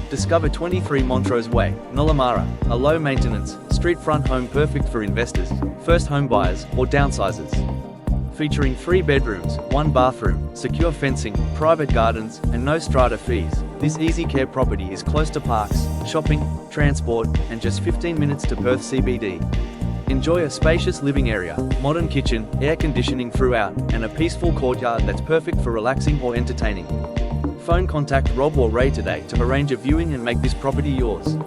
Discover 23 Montrose Way, Nollamara, a low-maintenance, street-front home perfect for investors, first home buyers, or downsizers. Featuring 3 bedrooms, 1 bathroom, secure fencing, private gardens, and no strata fees, this easy care property is close to parks, shopping, transport, and just 15 minutes to Perth CBD. Enjoy a spacious living area, modern kitchen, air conditioning throughout, and a peaceful courtyard that's perfect for relaxing or entertaining. Phone contact Rob or Ray today to arrange a viewing and make this property yours.